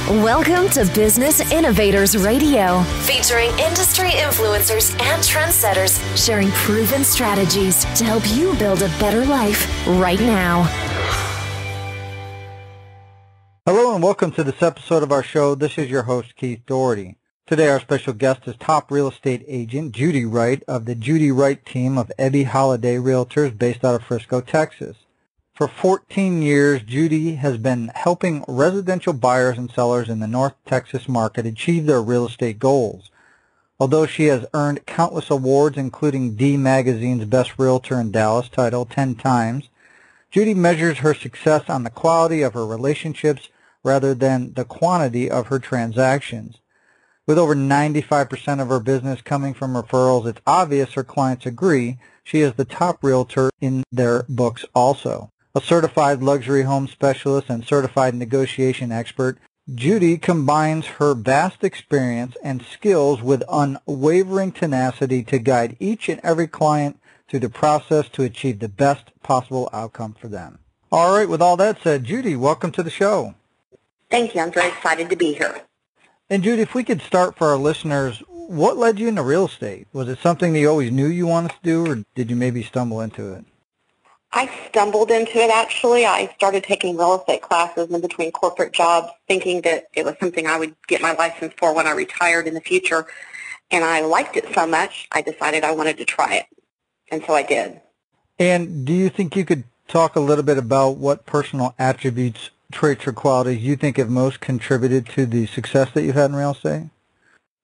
Welcome to Business Innovators Radio, featuring industry influencers and trendsetters sharing proven strategies to help you build a better life right now. Hello and welcome to this episode of our show. This is your host, Keith Doherty. Today our special guest is top real estate agent Judi Wright of the Judi Wright team of Ebby Halliday Realtors based out of Frisco, Texas. For 14 years, Judi has been helping residential buyers and sellers in the North Texas market achieve their real estate goals. Although she has earned countless awards, including D Magazines Best Realtor in Dallas title 10 times, Judi measures her success on the quality of her relationships rather than the quantity of her transactions. With over 95% of her business coming from referrals, it's obvious her clients agree she is the top realtor in their books also. A certified luxury home specialist and certified negotiation expert, Judi combines her vast experience and skills with unwavering tenacity to guide each and every client through the process to achieve the best possible outcome for them. All right, with all that said, Judi, welcome to the show. Thank you. I'm very excited to be here. And Judi, if we could start for our listeners, what led you into real estate? Was it something that you always knew you wanted to do, or did you maybe stumble into it? I stumbled into it, actually. I started taking real estate classes in between corporate jobs, thinking that it was something I would get my license for when I retired in the future. And I liked it so much, I decided I wanted to try it. And so I did. And do you think you could talk a little bit about what personal attributes, traits, or qualities you think have most contributed to the success that you've had in real estate?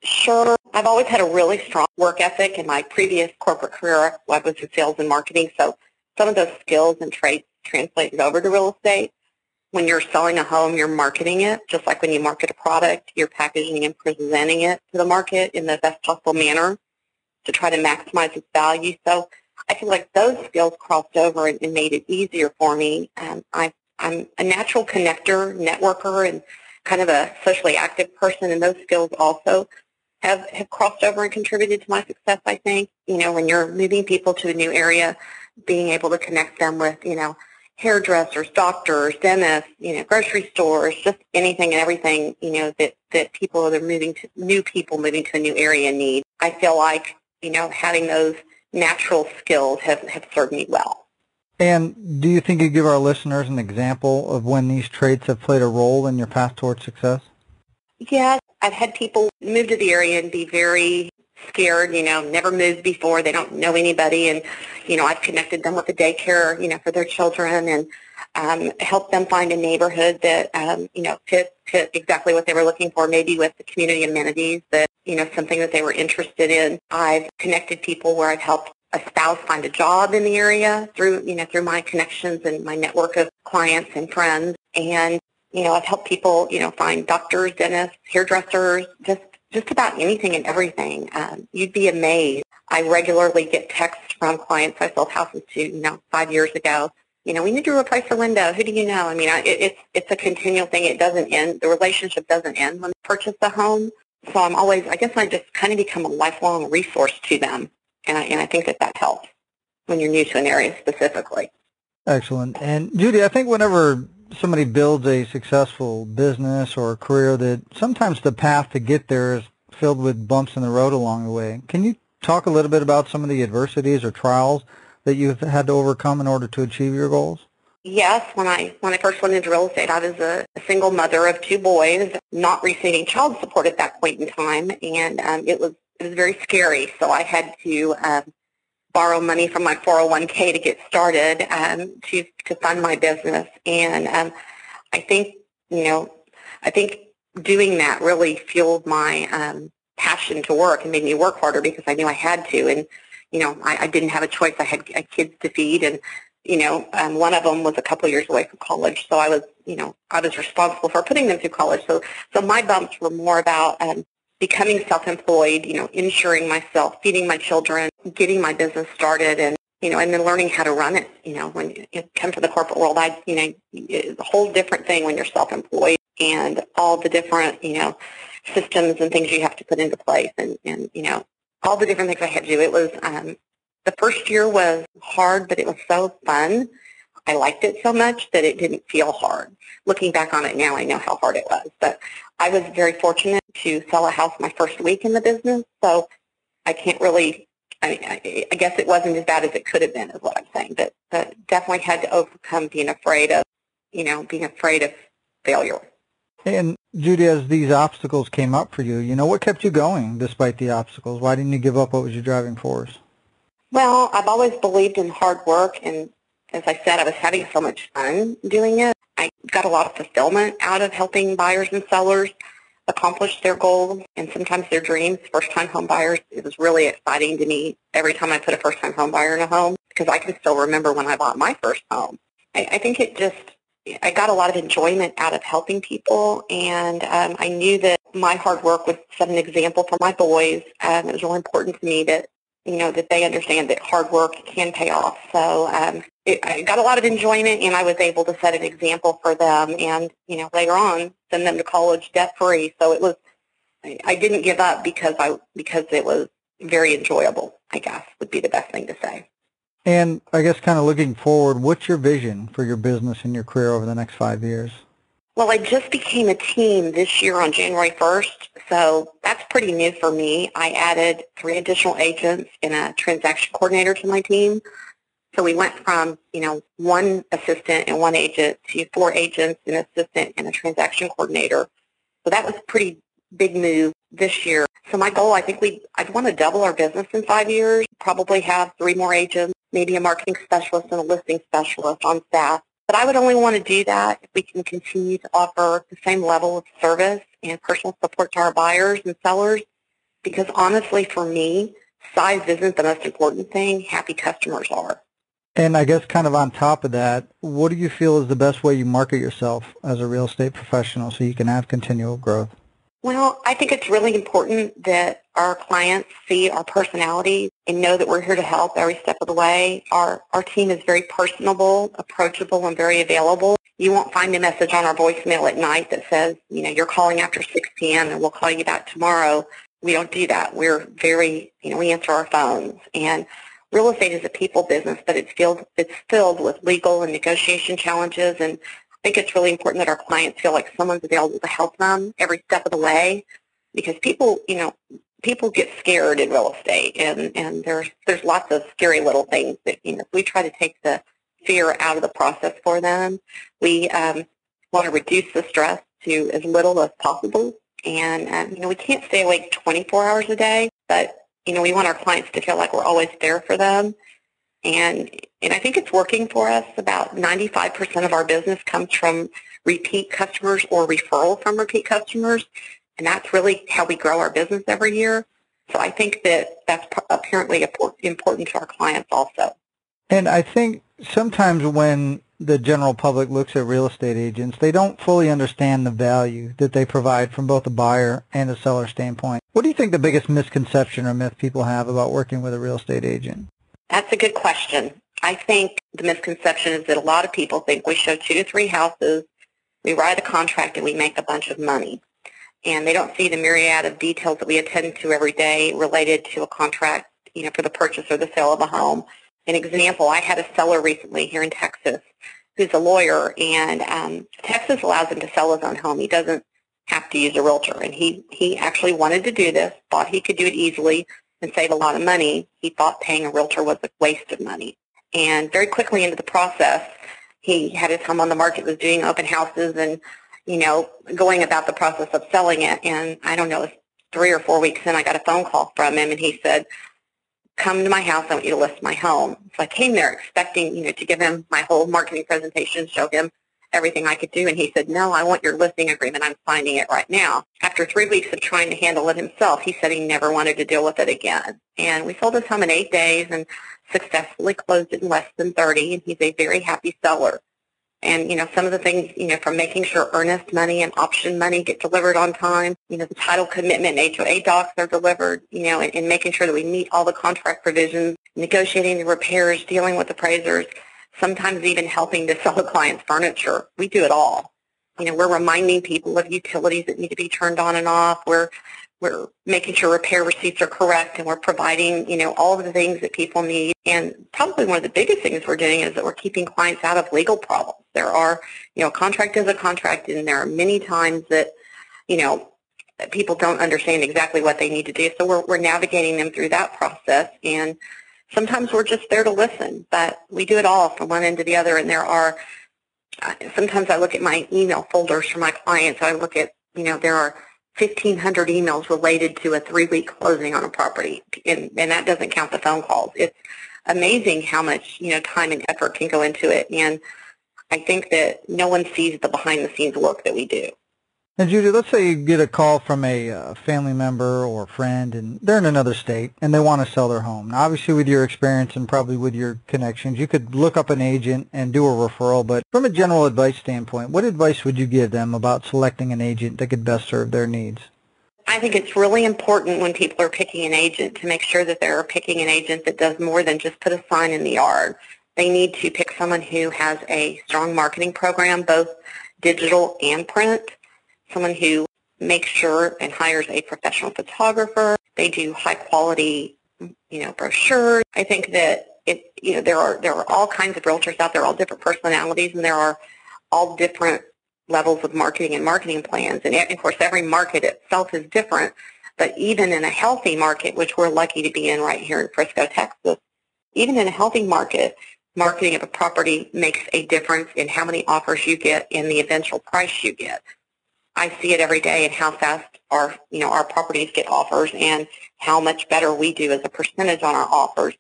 Sure. I've always had a really strong work ethic. In my previous corporate career, I was in sales and marketing, so some of those skills and traits translated over to real estate. When you're selling a home, you're marketing it, just like when you market a product, you're packaging and presenting it to the market in the best possible manner to try to maximize its value. So I feel like those skills crossed over and made it easier for me. I'm a natural connector, networker, and kind of a socially active person, and those skills also have crossed over and contributed to my success, I think. You know, when you're moving people to a new area, being able to connect them with, hairdressers, doctors, dentists, grocery stores, just anything and everything, that people that are new people moving to a new area need. I feel like, having those natural skills have served me well. And do you think you give our listeners an example of when these traits have played a role in your path towards success? Yes. I've had people move to the area and be very scared, never moved before. They don't know anybody. And, I've connected them with a daycare, for their children and helped them find a neighborhood that, fit exactly what they were looking for, maybe with the community amenities that, something that they were interested in. I've connected people where I've helped a spouse find a job in the area through my connections and my network of clients and friends. And, I've helped people, find doctors, dentists, hairdressers, just about anything and everything. You'd be amazed. I regularly get texts from clients I sold houses to, 5 years ago. We need to replace the window. Who do you know? I mean, it's a continual thing. It doesn't end. The relationship doesn't end when they purchase a home. So I guess I just kind of become a lifelong resource to them. And I think that helps when you're new to an area specifically. Excellent. And Judi, I think whenever somebody builds a successful business or a career, that sometimes the path to get there is filled with bumps in the road along the way. Can you talk a little bit about some of the adversities or trials that you've had to overcome in order to achieve your goals? Yes. When I first went into real estate, I was a single mother of 2 boys, not receiving child support at that point in time, and it was very scary. So I had to borrow money from my 401k to get started to fund my business. And I think doing that really fueled my passion to work and made me work harder because I knew I had to. And, I didn't have a choice. I had kids to feed, and, one of them was a couple years away from college. So I was responsible for putting them through college. So my bumps were more about becoming self-employed, insuring myself, feeding my children, getting my business started, and then learning how to run it. When you come to the corporate world, it's a whole different thing when you're self-employed, and all the different, systems and things you have to put into place, and all the different things I had to do. It was, the first year was hard, but it was so fun. I liked it so much that it didn't feel hard. Looking back on it now, I know how hard it was. But I was very fortunate to sell a house my first week in the business, so I can't really, I guess it wasn't as bad as it could have been is what I'm saying. But definitely had to overcome being afraid of failure. And Judi, as these obstacles came up for you, what kept you going despite the obstacles? Why didn't you give up? What was your driving force? Well, I've always believed in hard work, and as I said, I was having so much fun doing it. I got a lot of fulfillment out of helping buyers and sellers accomplish their goals and sometimes their dreams. First-time home buyers, it was really exciting to me every time I put a first-time home buyer in a home because I can still remember when I bought my first home. I think I got a lot of enjoyment out of helping people, and I knew that my hard work would set an example for my boys. It was really important to me that that they understand that hard work can pay off. So I got a lot of enjoyment, and I was able to set an example for them, and later on send them to college debt free. So I didn't give up because it was very enjoyable, I guess would be the best thing to say. And I guess kind of looking forward, what's your vision for your business and your career over the next 5 years? Well, I just became a team this year on January 1st, so that's pretty new for me. I added 3 additional agents and a transaction coordinator to my team. So we went from, 1 assistant and 1 agent to 4 agents, an assistant, and a transaction coordinator. So that was a pretty big move this year. So my goal, I think I'd want to double our business in 5 years, probably have 3 more agents, maybe a marketing specialist and a listing specialist on staff. But I would only want to do that if we can continue to offer the same level of service and personal support to our buyers and sellers, because honestly, for me, size isn't the most important thing. Happy customers are. And I guess kind of on top of that, what do you feel is the best way you market yourself as a real estate professional so you can have continual growth? Well, I think it's really important that our clients see our personality and know that we're here to help every step of the way. Our team is very personable, approachable, and very available. You won't find a message on our voicemail at night that says, you're calling after 6 p.m. and we'll call you back tomorrow. We don't do that. We're very, we answer our phones. And real estate is a people business, but it's filled with legal and negotiation challenges, and I think it's really important that our clients feel like someone's available to help them every step of the way, because people get scared in real estate, and there's lots of scary little things that, we try to take the fear out of the process for them. We want to reduce the stress to as little as possible, and we can't stay awake 24 hours a day, but we want our clients to feel like we're always there for them. And I think it's working for us. About 95% of our business comes from repeat customers or referral from repeat customers, and that's really how we grow our business every year. So I think that's apparently important to our clients also. And I think sometimes when the general public looks at real estate agents, they don't fully understand the value that they provide from both a buyer and a seller standpoint. What do you think the biggest misconception or myth people have about working with a real estate agent? That's a good question. I think the misconception is that a lot of people think we show 2 to 3 houses, we write a contract, and we make a bunch of money. And they don't see the myriad of details that we attend to every day related to a contract, for the purchase or the sale of a home. An example, I had a seller recently here in Texas who's a lawyer, and Texas allows him to sell his own home. He doesn't have to use a realtor, and he actually wanted to do this, thought he could do it easily and save a lot of money. He thought paying a realtor was a waste of money. And very quickly into the process, he had his home on the market, was doing open houses and, going about the process of selling it. And I don't know, 3 or 4 weeks in, I got a phone call from him, and he said, come to my house, I want you to list my home. So I came there expecting, to give him my whole marketing presentation, show him everything I could do. And he said, no, I want your listing agreement. I'm signing it right now. After 3 weeks of trying to handle it himself, he said he never wanted to deal with it again. And we sold his home in 8 days and successfully closed it in less than 30. And he's a very happy seller. And, some of the things, from making sure earnest money and option money get delivered on time, the title commitment and HOA docs are delivered, and making sure that we meet all the contract provisions, negotiating the repairs, dealing with appraisers, sometimes even helping to sell the client's furniture. We do it all. we're reminding people of utilities that need to be turned on and off. We're making sure repair receipts are correct, and we're providing, all of the things that people need. And probably one of the biggest things we're doing is that we're keeping clients out of legal problems. There are, a contract is a contract, and there are many times that, people don't understand exactly what they need to do. So we're navigating them through that process. And sometimes we're just there to listen, but we do it all from one end to the other. And sometimes I look at my email folders for my clients. I look at, there are 1,500 emails related to a 3-week closing on a property, and that doesn't count the phone calls. It's amazing how much, time and effort can go into it, and I think that no one sees the behind-the-scenes work that we do. And Judi, let's say you get a call from a family member or friend, and they're in another state, and they want to sell their home. Now, obviously, with your experience and probably with your connections, you could look up an agent and do a referral. But from a general advice standpoint, what advice would you give them about selecting an agent that could best serve their needs? I think it's really important when people are picking an agent to make sure that they're picking an agent that does more than just put a sign in the yard. They need to pick someone who has a strong marketing program, both digital and print. Someone who makes sure and hires a professional photographer. They do high quality, brochures. I think that there are all kinds of realtors out there, all different personalities, and there are all different levels of marketing and marketing plans. And of course, every market itself is different. But even in a healthy market, which we're lucky to be in right here in Frisco, Texas, even in a healthy market, marketing of a property makes a difference in how many offers you get and the eventual price you get. I see it every day in how fast our properties get offers and how much better we do as a percentage on our offers.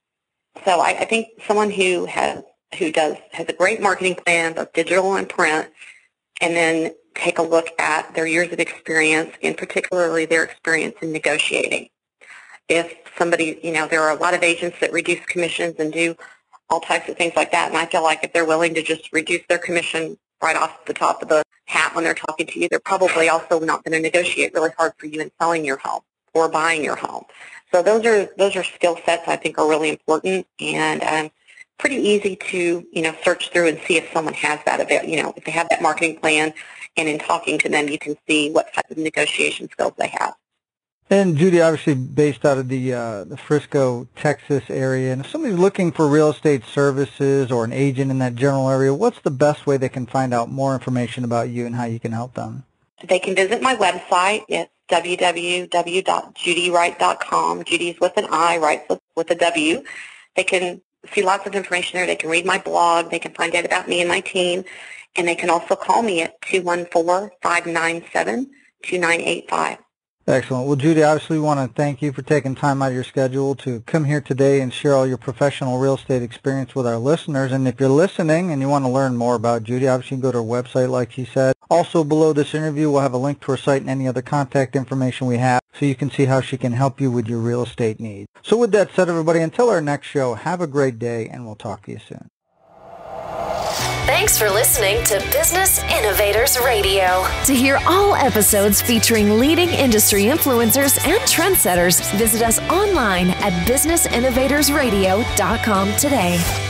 So I think someone who has a great marketing plan, both digital and print, and then take a look at their years of experience, and particularly their experience in negotiating. If somebody, there are a lot of agents that reduce commissions and do all types of things like that, and I feel like if they're willing to just reduce their commission right off the top of the hat when they're talking to you, they're probably also not going to negotiate really hard for you in selling your home or buying your home. So those are skill sets I think are really important, and pretty easy to search through and see if someone has that if they have that marketing plan, and in talking to them you can see what type of negotiation skills they have. And Judi, obviously based out of the Frisco, Texas area, and if somebody's looking for real estate services or an agent in that general area, what's the best way they can find out more information about you and how you can help them? They can visit my website. It's www.judiwright.com. Judy's with an I, Wright with a W. They can see lots of information there. They can read my blog. They can find out about me and my team. And they can also call me at 214-597-2985. Excellent. Well, Judi, obviously we want to thank you for taking time out of your schedule to come here today and share all your professional real estate experience with our listeners. And if you're listening and you want to learn more about Judi, obviously you can go to her website, like she said. Also, below this interview, we'll have a link to her site and any other contact information we have so you can see how she can help you with your real estate needs. So with that said, everybody, until our next show, have a great day, and we'll talk to you soon. Thanks for listening to Business Innovators Radio. To hear all episodes featuring leading industry influencers and trendsetters, visit us online at businessinnovatorsradio.com today.